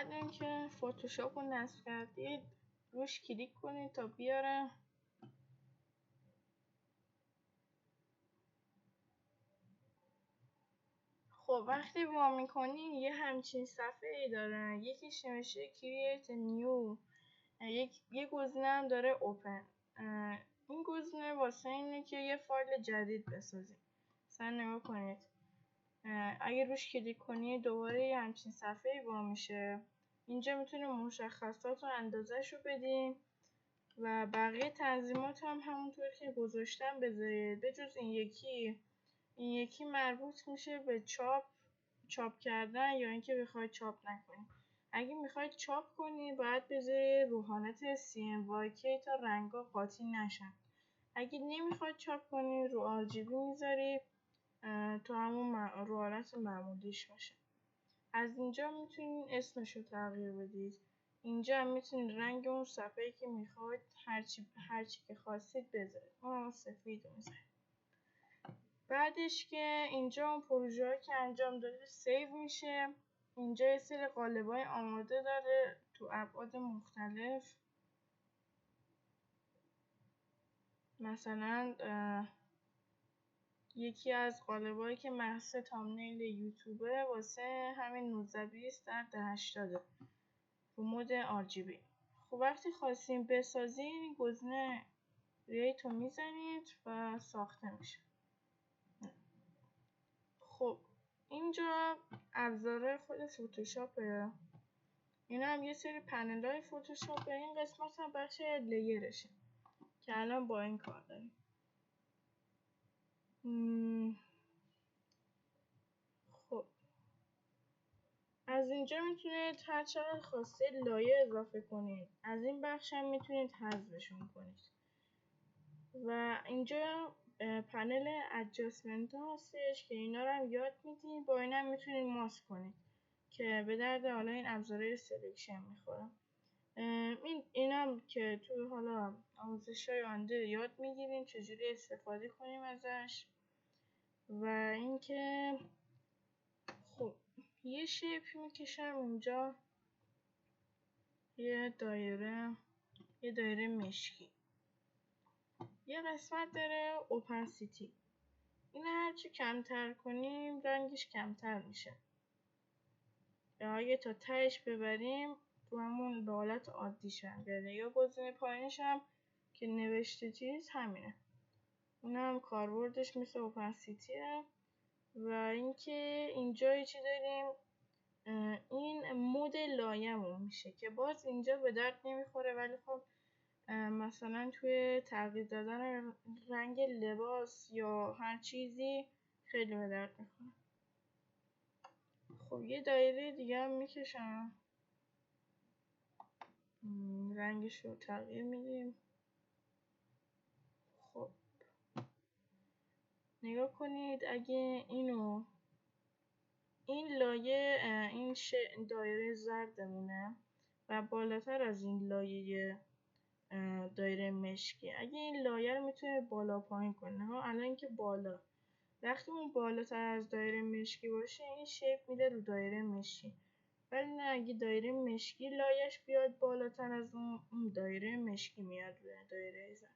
بعد اینکه فتوشاپ رو نصب کردید روش کلیک کنید تا بیاره. خب وقتی وا میکنین یه همچین صفحه ای داره، یکیش نوشته Create New، یه گزینه هم داره Open. این گزینه واسه اینه که یه فایل جدید بسازید. مثلا نگاه کنید اگه روش کلیک کنید دوباره یه همچین صفحه ای وا میشه. اینجا میتونید مشخصات و اندازش رو بدین و بقیه تنظیمات هم همونطور که گذاشتم بذارید، به جز این یکی مربوط میشه به چاپ کردن یا اینکه بخواید چاپ نکنید. اگه میخواید چاپ کنید باید بذارید رو حالت CMYK تا رنگا قاطی نشن. اگه نمیخواید چاپ کنید رو RGB میذارید تا همون رو حالت معمولیش باشه. از اینجا میتونید اسمش رو تغییر بدید. اینجا هم میتونید رنگ اون صفحه‌ای که میخواید هرچی که خواستید بذارید. ما سفید رو میذاریم. بعدش که اینجا اون پروژه‌ای که انجام داده سیو میشه. اینجا یه سری قالب‌های آماده داره تو ابعاد مختلف. مثلا یکی از قالب‌هایی که محض تامنیل یوتیوبه واسه همین 1920 در 1080 رو مود RGB. خب وقتی خواستیم بسازین این گزینه ریت رو میزنید و ساخته میشه. خب اینجا ابزار خود فتوشاپه. اینا هم یه سری پنل های فتوشاپه. این قسمت هم بخش لیرشه که الان با این کار داریم. خب از اینجا میتونید هر چقدر خواستید لایه اضافه کنید. از این بخش هم میتونید حذفشون کنید. و اینجا پنل ادجاستمنت ها هستش که اینا رو هم یاد میدیم. با این هم میتونید ماسک کنید که به درد حالا این ابزارهای سلکشن میخوره. این هم که تو حالا آموزش‌های آینده یاد میگیریم چجوری استفاده کنیم ازش. و اینکه خب یه شیپ میکشم اینجا، یه دایره مشکی. یه قسمت داره اوپنسیتی. این هرچی کمتر کنیم رنگش کمتر میشه. اگه تا تهش ببریم تو همون به حالت عادیش هم بیاره. یا گزینه پایینش هم که نوشته چیز همینه. اون هم کاربردش مثل اوپنسیتیه. و اینکه اینجا چی داریم، این مود لایه‌مون میشه که باز اینجا به درد نمیخوره، ولی خب مثلا توی تغییر دادن رنگ لباس یا هر چیزی خیلی به درد میخوره. خب یه دایره دیگه هم میکشم، رنگش رو تغییر میدیم. خب نگاه کنید اگه این لایه این دایره زردمونه و بالاتر از این لایه دایره مشکی. اگه این لایه رو میتونه بالا پایین کنه ها، الان که بالا، وقتی اون بالاتر از دایره مشکی باشه این شیپ میده رو دایره مشکی. ولی نه، اگه دایره مشکی لایه‌اش بیاد بالاتر از اون دایره مشکی میاد روی دایره زرد.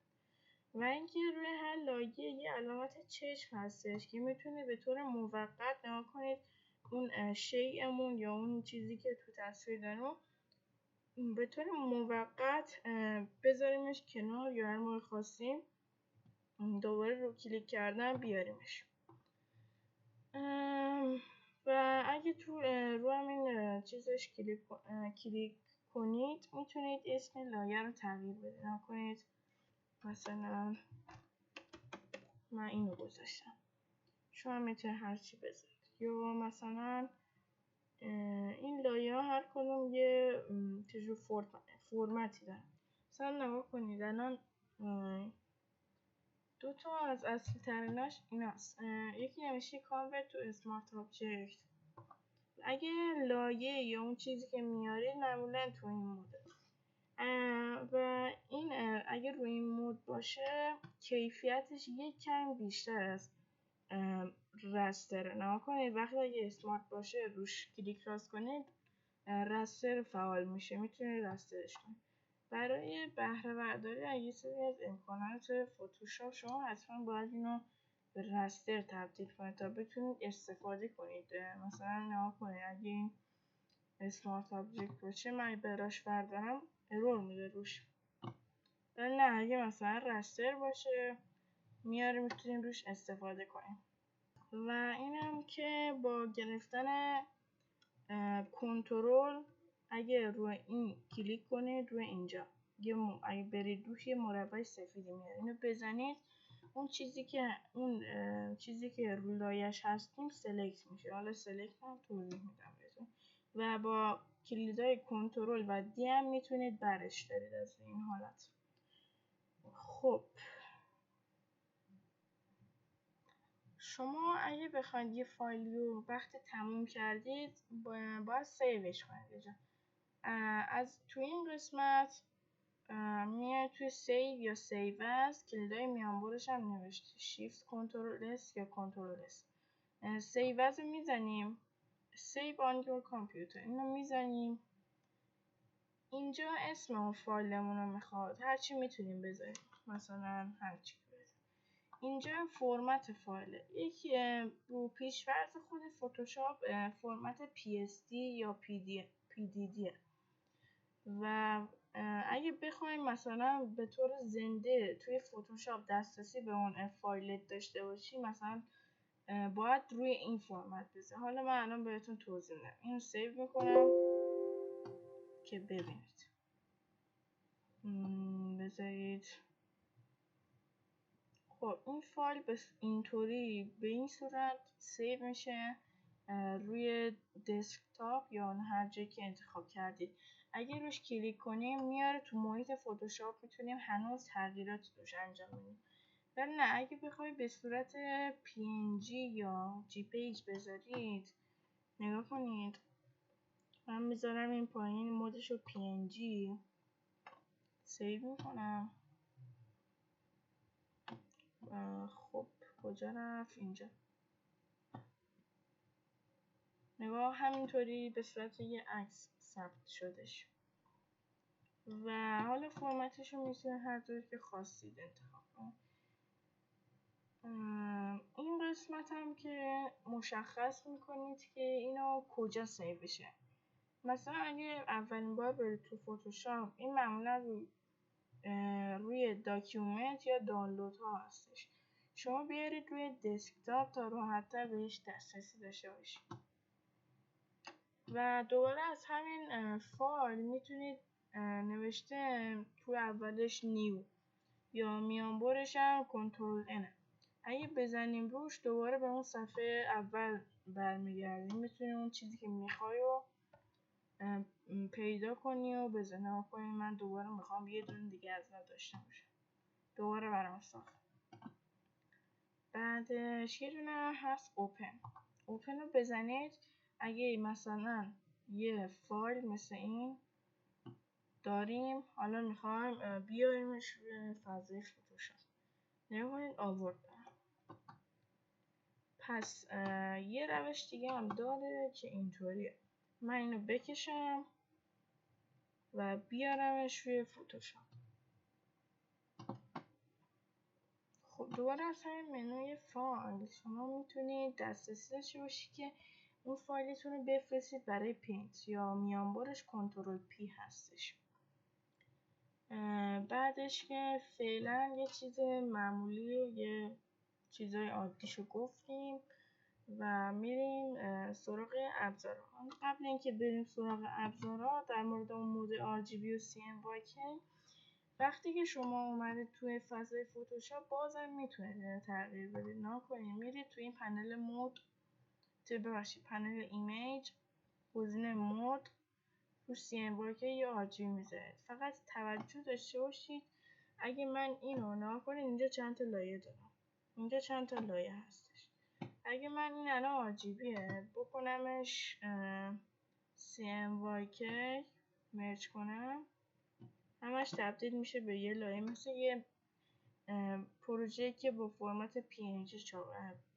و اینکه روی هر لایه یه علامت چشم هستش که میتونه به طور موقت نگاه کنید اون شیءمون یا اون چیزی که تو تصویر داریم به طور موقت بذاریمش کنار یا هر موقع خواستیم دوباره رو کلیک کردن بیاریمش. و اگه رو همین چیزش کلیک کنید میتونید اسم لایه رو تغییر بدید. کنید مثلا من اینو گذاشتم، شما میتونید هرچی بذارید. یا مثلا این لایه ها هر کدوم یه تجور فرمتی دارن. مثلا نگاه کنید الان دو تا از اصلی تریناش این هست. یکی نمیشه کانورت تو اسمارت آبجکت. اگه لایه یا اون چیزی که میارید معمولا تو این موده و این اگه روی این مود باشه کیفیتش یک کم بیشتر از رستره. نگاه کنید وقتی اگه اسمارت باشه روش کلیک راست کنید رستر فعال میشه، میتونید رسترش کنید. برای بهره برداری از یه سری از امکانات فتوشاپ شما حتما باید اینو به رستر تبدیل کنید تا بتونید استفاده کنید. مثلا نگاه کنید اگه این اسمارت آبجکت باشه من براش بردارم ارور میده روش، ولی نه اگه مثلا رستر باشه میاره میتونیم روش استفاده کنیم. و اینم که با گرفتن کنترل اگه روی این کلیک کنید روی اینجا اگه برید روش یه مربع سفیدی میاد، اینو بزنید اون چیزی که رو لایش هستیم سلکت میشه. حالا سلکت هم توضیح میدم بهتون. و با کلیدهای کنترل و دی هم میتونید برش دارید از این حالت. خب شما اگه بخواید یه فایلی رو وقتی تموم کردید باید سیوش کنید. از تو این قسمت میاد توی سیو یا سیو از کلیدهای میانبرش هم نوشته شیفت کنترل اس یا کنترل اس. سیو از رو میزنیم، سیو آن یور کامپیوتر اینو میزنیم. اینجا اسم اون فایلمون رو میخواد هرچی میتونیم بذاریم، مثلا هرچی. اینجا فرمت فایل یکی رو پیش‌فرض خود فتوشاپ فرمت PSD یا PDD و اگه بخوایم مثلا به طور زنده توی فتوشاپ دسترسی به اون فایلت داشته باشی مثلا باید روی این فرمت بذاری. حالا من الان بهتون توضیح میدم. اینو سیو میکنم که ببینید. بذارید خب این فایل اینطوری به این صورت سیو میشه روی دسکتاپ یا هر جایی که انتخاب کردید. اگه روش کلیک کنیم میاره تو محیط فتوشاپ، میتونیم هنوز تغییراتی روش انجام بدیم. ولی نه اگه بخوای به صورت PNG یا JPEG بذارید، نگاه کنید من میذارم این پایین مودشو PNG سیو میکنم. خب کجا رفت؟ اینجا. نگاه همینطوری به صورت یه عکس ثبت شدش و حالا فرمتش رو میتونید هر طوری که خواستید انتخاب کنید. این قسمت هم که مشخص میکنید که اینو کجا سیو بشه. مثلا اگه اولین بار برید تو فتوشاپ این معمولا روی داکیومنت یا دانلود ها هستش، شما بیارید روی دسکتاپ تا راحت‌تر بهش دسترسی داشته باشید. و دوباره از همین فایل میتونید نوشته تو اولش نیو یا میانبرش هم کنترل انه، اگه بزنیم روش دوباره به اون صفحه اول برمیگردیم. میتونی اون چیزی که میخوای رو پیدا کنی و بزنی. کنی من دوباره میخوام یه دونه دیگه از داشته باشه، دوباره برام ساخت. بعدش یه دونه هست اوپن رو بزنید. اگه مثلا یه فایل مثل این داریم حالا میخوایم بیاریمش روی فضای فتوشاپ، نمی‌کنید آورد. پس یه روش دیگه هم داره که اینطوریه. من اینو بکشم و بیارمش روی فتوشاپ. خب دوباره از همین منوی فایل شما میتونید دسترسی داشته باشید که اون فایلتون رو بفرستید برای پینت یا میانبرش کنترل پی هستش. بعدش که فعلا یه چیز معمولی یه چیزای عادیشو گفتیم و میریم سراغ ابزارها. قبل اینکه بریم سراغ ابزارها در مورد اون مود RGB و CMYK، وقتی که شما اومدید توی فضای فتوشاپ بازم میتونید تغییر بدید. نکنید میرید توی این پنل مود پنل ایمیج گزینه مود رو CMYK یا RGB میذارید. فقط توجه داشته باشید اگه من اینو نگاه کنید اینجا چند تا لایه دارم، اینجا چند تا لایه هستش. اگه من این الان RGBه بکنمش CMYK مرج کنم همش تبدیل میشه به یه لایه، مثل یه پروژه که با فرمت PNG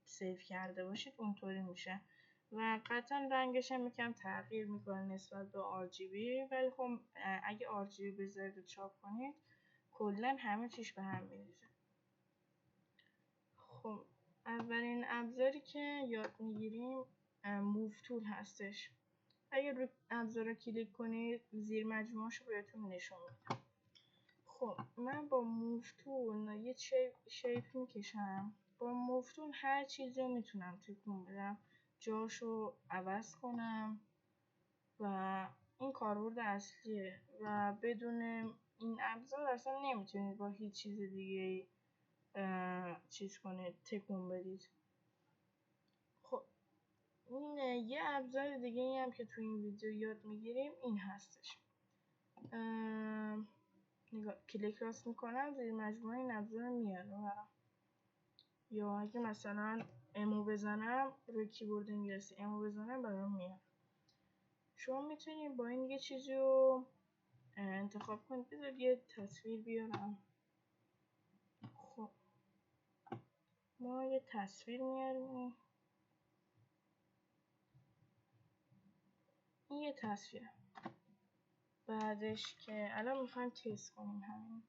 سیو کرده باشید اونطوری میشه و قطعا رنگش هم یکم تغییر میکنه نسبت به RGB، ولی خب اگه RGB بذارید و چاپ کنید کلا همه چیش به هم میریزه. خب اولین ابزاری که یاد میگیریم موو تول هستش. اگه روی ابزار رو کلیک کنید زیر مجموعه‌اش رو بهتون نشون میدم. خب من با موو تول یه شیپ میکشم. با موو تول هر چیزی رو میتونم تکون بدم، جاشو عوض کنم و این کاربرد اصلیه و بدون این ابزار اصلا نمیتونید با هیچ چیز دیگه چیز کنید، تکون بدید. خب این یه ابزار دیگه ای هم که توی این ویدیو یاد میگیریم این هستش. نگاه کلیک راست میکنم زیر مجموعه این ابزار میاره برام. یا اگه مثلا امو بزنم روی کیبورد انگلیسی امو بزنم برام میاد. شما میتونید با این یه چیزی رو انتخاب کنید. بذار یه تصویر بیارم. خب ما یه تصویر میاریم. این یه تصویر. بعدش که الان میخوایم تست کنیم همین.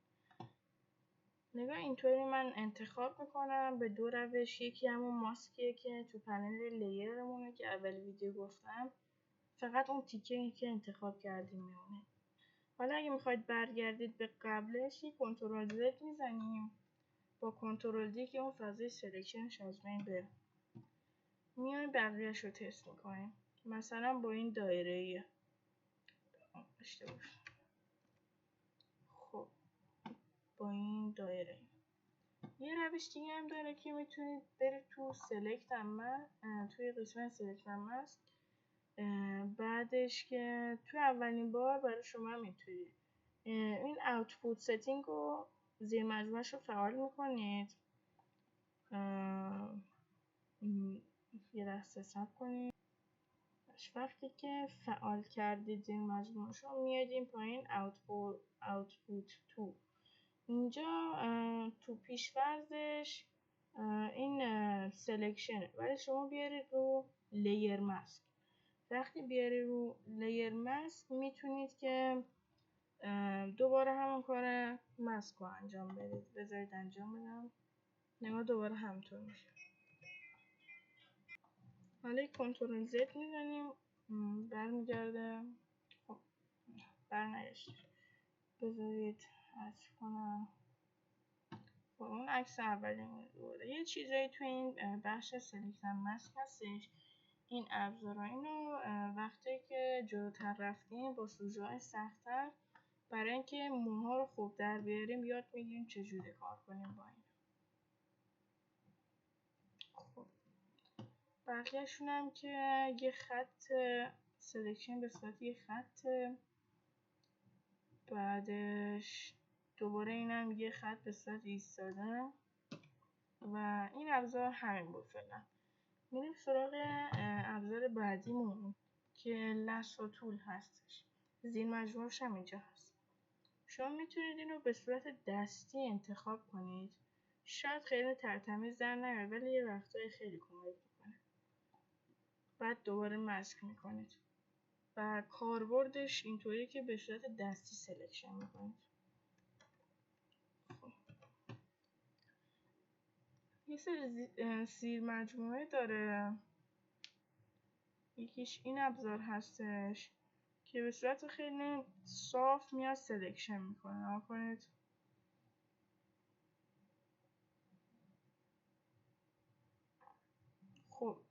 نگاه اینطوری من انتخاب میکنم به دو روش. یکی همون ماسکیه که تو پنل لیرمونه که اول ویدیو گفتم، فقط اون تیکه که انتخاب کردیم میمونه. حالا اگه میخواید برگردید به قبلش کنترل زد میزنیم، با کنترل دی که اون فضای سلکشنش از بین بره. میایم بقیه‌اش رو تست میکنیم. مثلا با این دایره خب با این دایره یه روش دیگه هم داره که میتونید برید تو سلکت اما توی قسمت سلکت اما است. بعدش که توی اولین بار برای شما میتونید این اوتپوت ستینگ رو زیر مجموعش رو فعال میکنید. یه لحظه صبر کنید. وقتی که فعال کردید زیر مجموعش رو میاد این پایین اوتپوت تو اینجا تو پیش‌فرضش این سلکشنه، ولی شما بیارید رو لیر ماسک. وقتی بیاری رو لیر ماسک میتونید که دوباره همون کار ماسک رو انجام بدید. بذارید انجام بدم. نگاه دوباره همطور میشه. حالا کنترل زد میزنیم برمیگرده. خب برنگشت. بذارید حذف کنم. خب اون عکس اولین بوده. یه چیزایی تو این بخش سلکت ماسک هستش. این ابزارا اینو وقتی که جلوتر رفتیم با سوژه‌های سخت‌تر برای اینکه موها رو خوب در بیاریم یاد میگیریم چجوری کار کنیم با این. خب بقیه‌شون هم که یه خط سلکشن به صورت یه خط، بعدش دوباره اینم یه خط به صورت ایستاده و این ابزار همین بود فعلا. میریم سراغ ابزار بعدیمون که لاسو تول هستش. زیر مجموعش هم اینجا هست. شما میتونید اینو به صورت دستی انتخاب کنید. شاید خیلی ترتمیز در نیاد ولی یه وقتایی خیلی کمک میکنه. بعد دوباره ماسک میکنید و کاربردش اینطوری که به صورت دستی سلکشن میکنید. خب یه سری زیر مجموعه داره. یکیش این ابزار هستش که به صورت خیلی صاف میاد سلکشن میکنه. نگاه کنید. خب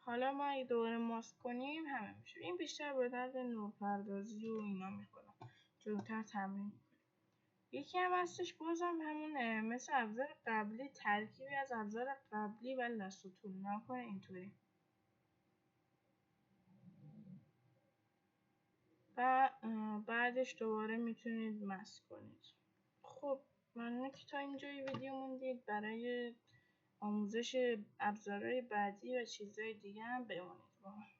حالا ما اگه دوباره ماسک کنیم همه میشه. این بیشتر به درد نورپردازی و اینا میخوره. جلوتر تمرین کنیم. یکی هم هستش بازم همون مثل ابزار قبلی، ترکیبی از ابزار قبلی و لاسو تول. نگاه کنید اینطوری. و بعدش دوباره میتونید ماسک کنید. خب ممنون که تا اینجای ویدیو موندید. برای آموزش ابزارهای بعدی و چیزهای دیگه هم بمونید با من.